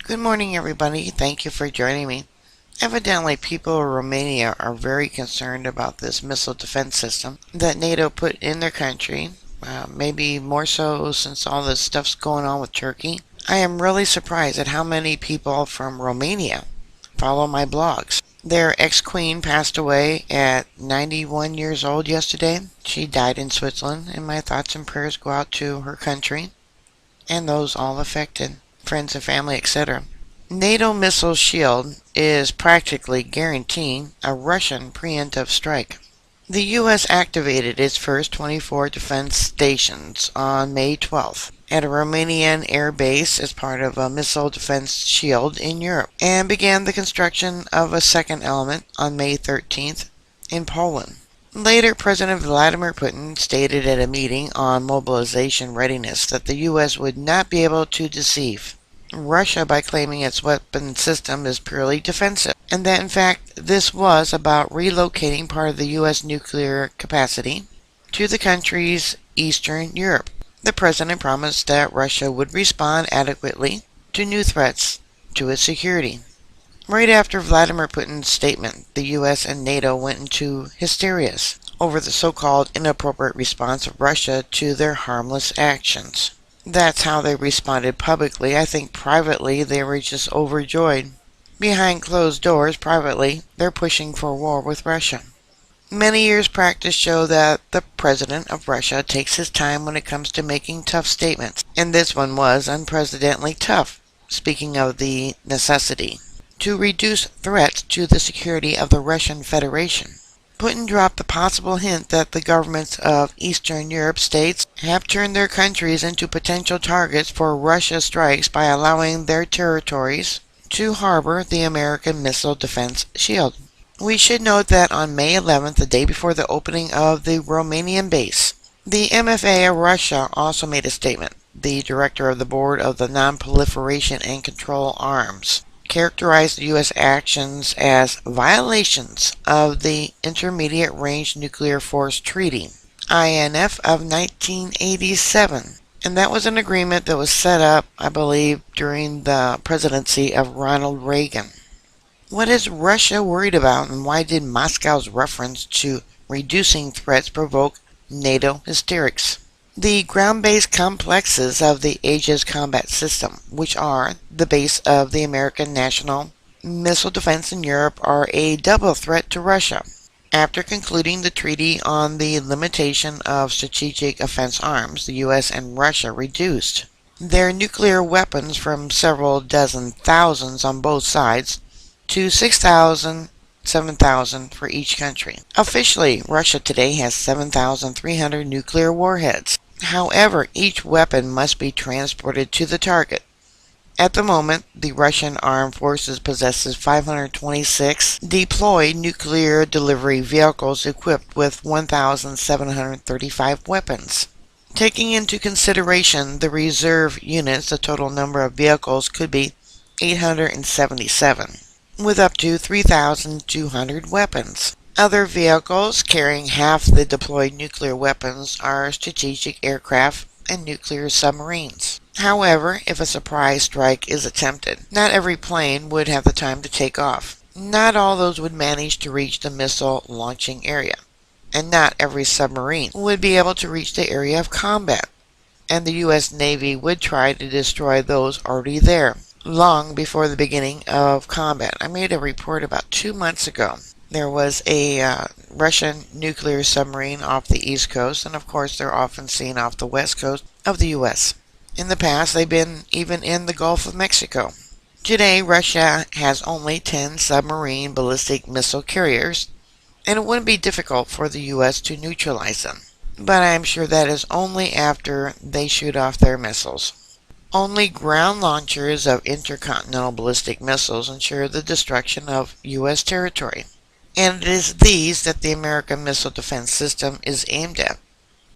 Good morning, everybody. Thank you for joining me. Evidently, people of Romania are very concerned about this missile defense system that NATO put in their country, maybe more so since all this stuff's going on with Turkey. I am really surprised at how many people from Romania follow my blogs. Their ex-queen passed away at 91 years old yesterday. She died in Switzerland, and my thoughts and prayers go out to her country and those all affected, friends and family, etc. NATO missile shield is practically guaranteeing a Russian preemptive strike. The U.S. activated its first 24 defense stations on May 12th at a Romanian air base as part of a missile defense shield in Europe, and began the construction of a second element on May 13th in Poland. Later, President Vladimir Putin stated at a meeting on mobilization readiness that the U.S. would not be able to deceive Russia by claiming its weapon system is purely defensive, and that in fact this was about relocating part of the U.S. nuclear capacity to the country's Eastern Europe. The president promised that Russia would respond adequately to new threats to its security. Right after Vladimir Putin's statement, the U.S. and NATO went into hysteria over the so-called inappropriate response of Russia to their harmless actions. That's how they responded publicly. I think privately they were just overjoyed. Behind closed doors, privately, they're pushing for war with Russia. Many years' practice show that the president of Russia takes his time when it comes to making tough statements, and this one was unprecedentedly tough, speaking of the necessity to reduce threats to the security of the Russian Federation. Putin dropped the possible hint that the governments of Eastern Europe states have turned their countries into potential targets for Russia strikes by allowing their territories to harbor the American missile defense shield. We should note that on May 11th, the day before the opening of the Romanian base, the MFA of Russia also made a statement. The director of the Board of the Non-Proliferation and Control Arms characterized the U.S. actions as violations of the Intermediate Range Nuclear Force Treaty, INF, of 1987. And that was an agreement that was set up, I believe, during the presidency of Ronald Reagan. What is Russia worried about, and why did Moscow's reference to reducing threats provoke NATO hysterics? The ground-based complexes of the Aegis combat system, which are the base of the American national missile defense in Europe, are a double threat to Russia. After concluding the treaty on the limitation of strategic offense arms, the U.S. and Russia reduced their nuclear weapons from several dozen thousands on both sides to 6,000, 7,000 for each country. Officially, Russia today has 7,300 nuclear warheads. However, each weapon must be transported to the target. At the moment, the Russian Armed Forces possesses 526 deployed nuclear delivery vehicles equipped with 1,735 weapons. Taking into consideration the reserve units, the total number of vehicles could be 877, with up to 3,200 weapons. Other vehicles carrying half the deployed nuclear weapons are strategic aircraft and nuclear submarines. However, if a surprise strike is attempted, not every plane would have the time to take off. Not all those would manage to reach the missile launching area, and not every submarine would be able to reach the area of combat, and the U.S. Navy would try to destroy those already there, long before the beginning of combat. I made a report about 2 months ago. There was a Russian nuclear submarine off the East Coast, and of course they're often seen off the West Coast of the U.S. In the past, they've been even in the Gulf of Mexico. Today, Russia has only 10 submarine ballistic missile carriers, and it wouldn't be difficult for the U.S. to neutralize them. But I'm sure that is only after they shoot off their missiles. Only ground launchers of intercontinental ballistic missiles ensure the destruction of U.S. territory. And it is these that the American missile defense system is aimed at.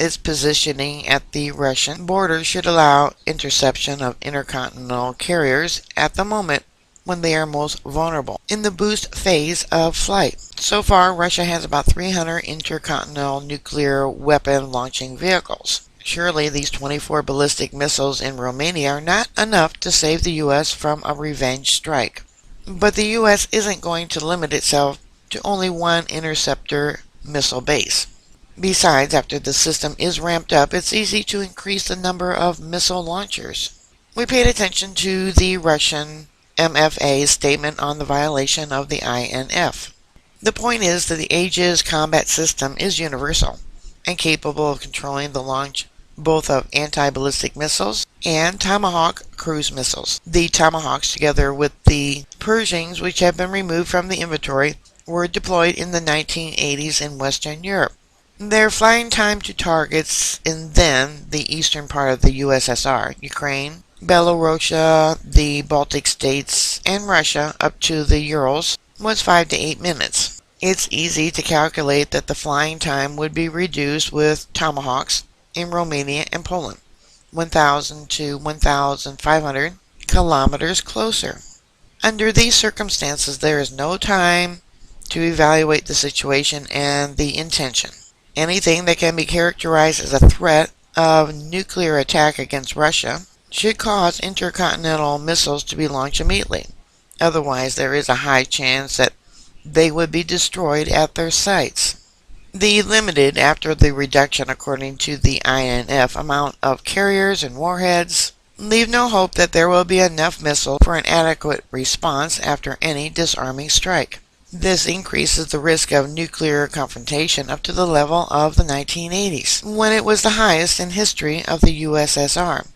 Its positioning at the Russian border should allow interception of intercontinental carriers at the moment when they are most vulnerable, in the boost phase of flight. So far, Russia has about 300 intercontinental nuclear weapon launching vehicles, Surely these 24 ballistic missiles in Romania are not enough to save the U.S. from a revenge strike. But the U.S. isn't going to limit itself to only one interceptor missile base. Besides, after the system is ramped up, it's easy to increase the number of missile launchers. We paid attention to the Russian MFA's statement on the violation of the INF. The point is that the Aegis combat system is universal and capable of controlling the launch both of anti-ballistic missiles and Tomahawk cruise missiles. The Tomahawks, together with the Pershings, which have been removed from the inventory, were deployed in the 1980s in Western Europe. Their flying time to targets in then the eastern part of the USSR, Ukraine, Belarus, the Baltic states, and Russia up to the Urals was 5 to 8 minutes. It's easy to calculate that the flying time would be reduced with Tomahawks in Romania and Poland, 1,000 to 1,500 kilometers closer. Under these circumstances, there is no time to evaluate the situation and the intention. Anything that can be characterized as a threat of nuclear attack against Russia should cause intercontinental missiles to be launched immediately. Otherwise, there is a high chance that they would be destroyed at their sites. The limited, after the reduction according to the INF, amount of carriers and warheads leave no hope that there will be enough missiles for an adequate response after any disarming strike. This increases the risk of nuclear confrontation up to the level of the 1980s, when it was the highest in history of the USSR.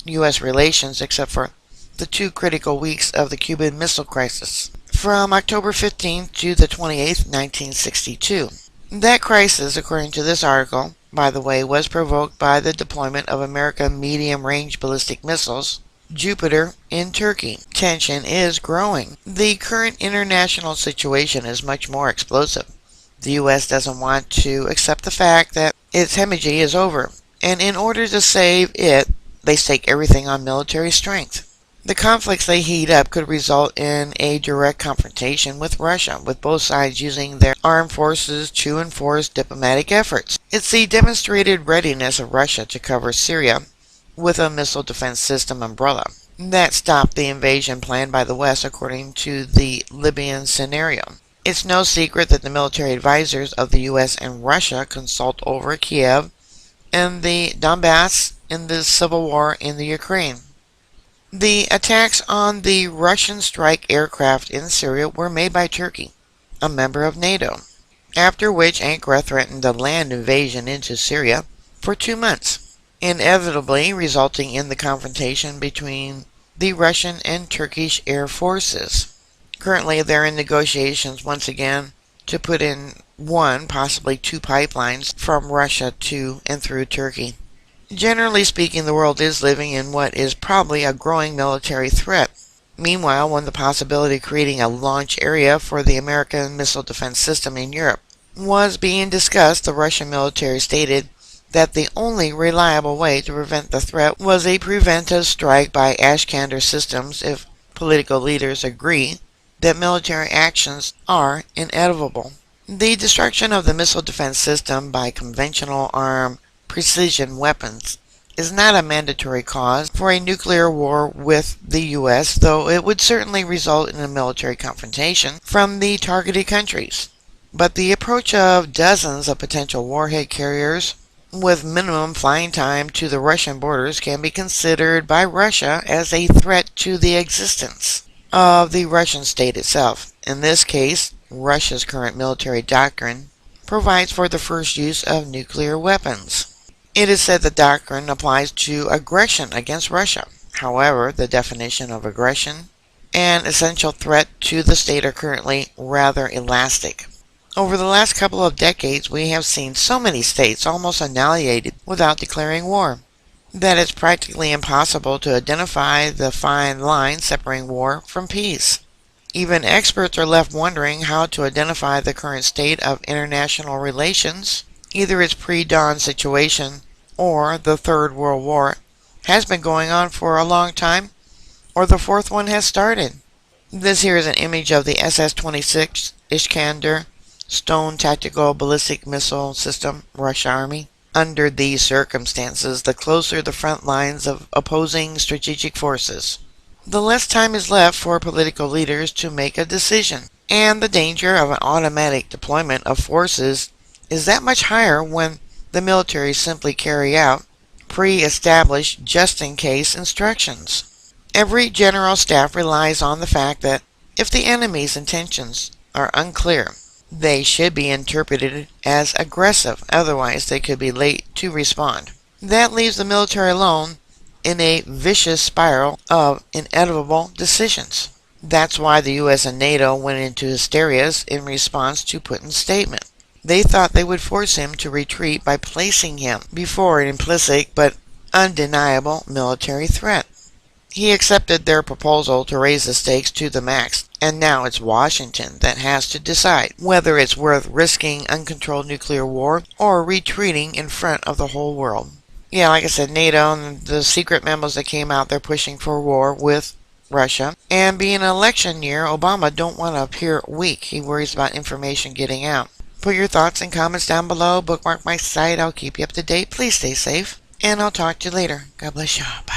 U.S. relations, except for the 2 critical weeks of the Cuban Missile Crisis, from October 15th to the 28th, 1962. That crisis, according to this article, by the way, was provoked by the deployment of American medium-range ballistic missiles, Jupiter, in Turkey. Tension is growing. The current international situation is much more explosive. The U.S. doesn't want to accept the fact that its hemorrhage is over, and in order to save it, they stake everything on military strength. The conflicts they heat up could result in a direct confrontation with Russia, with both sides using their armed forces to enforce diplomatic efforts. It's the demonstrated readiness of Russia to cover Syria with a missile defense system umbrella that stopped the invasion planned by the West according to the Libyan scenario. It's no secret that the military advisors of the U.S. and Russia consult over Kiev and the Donbass in the civil war in the Ukraine. The attacks on the Russian strike aircraft in Syria were made by Turkey, a member of NATO, after which Ankara threatened a land invasion into Syria for 2 months, inevitably resulting in the confrontation between the Russian and Turkish air forces. Currently, they're in negotiations once again to put in 1, possibly 2 pipelines from Russia to and through Turkey. Generally speaking, the world is living in what is probably a growing military threat. Meanwhile, when the possibility of creating a launch area for the American missile defense system in Europe was being discussed, the Russian military stated that the only reliable way to prevent the threat was a preventive strike by Iskander systems if political leaders agree that military actions are inevitable. The destruction of the missile defense system by conventional armed precision weapons is not a mandatory cause for a nuclear war with the U.S., though it would certainly result in a military confrontation from the targeted countries. But the approach of dozens of potential warhead carriers with minimum flying time to the Russian borders can be considered by Russia as a threat to the existence of the Russian state itself. In this case, Russia's current military doctrine provides for the first use of nuclear weapons. It is said the doctrine applies to aggression against Russia. However, the definition of aggression and essential threat to the state are currently rather elastic. Over the last couple of decades, we have seen so many states almost annihilated without declaring war that it's practically impossible to identify the fine line separating war from peace. Even experts are left wondering how to identify the current state of international relations. Either its pre-dawn situation or the Third World War has been going on for a long time, or the fourth one has started. This here is an image of the SS-26 Iskander Stone Tactical Ballistic Missile System, Russian Army. under these circumstances, the closer the front lines of opposing strategic forces, the less time is left for political leaders to make a decision. And the danger of an automatic deployment of forces is that much higher when the military simply carry out pre-established just-in-case instructions. Every general staff relies on the fact that if the enemy's intentions are unclear, they should be interpreted as aggressive, otherwise they could be late to respond. That leaves the military alone in a vicious spiral of inevitable decisions. That's why the US and NATO went into hysterias in response to Putin's statement. They thought they would force him to retreat by placing him before an implicit but undeniable military threat. He accepted their proposal to raise the stakes to the max, and now it's Washington that has to decide whether it's worth risking uncontrolled nuclear war or retreating in front of the whole world. Yeah, like I said, NATO and the secret memos that came out, they're pushing for war with Russia. And being an election year, Obama don't want to appear weak. He worries about information getting out. Put your thoughts and comments down below. Bookmark my site. I'll keep you up to date. Please stay safe. And I'll talk to you later. God bless you. Bye.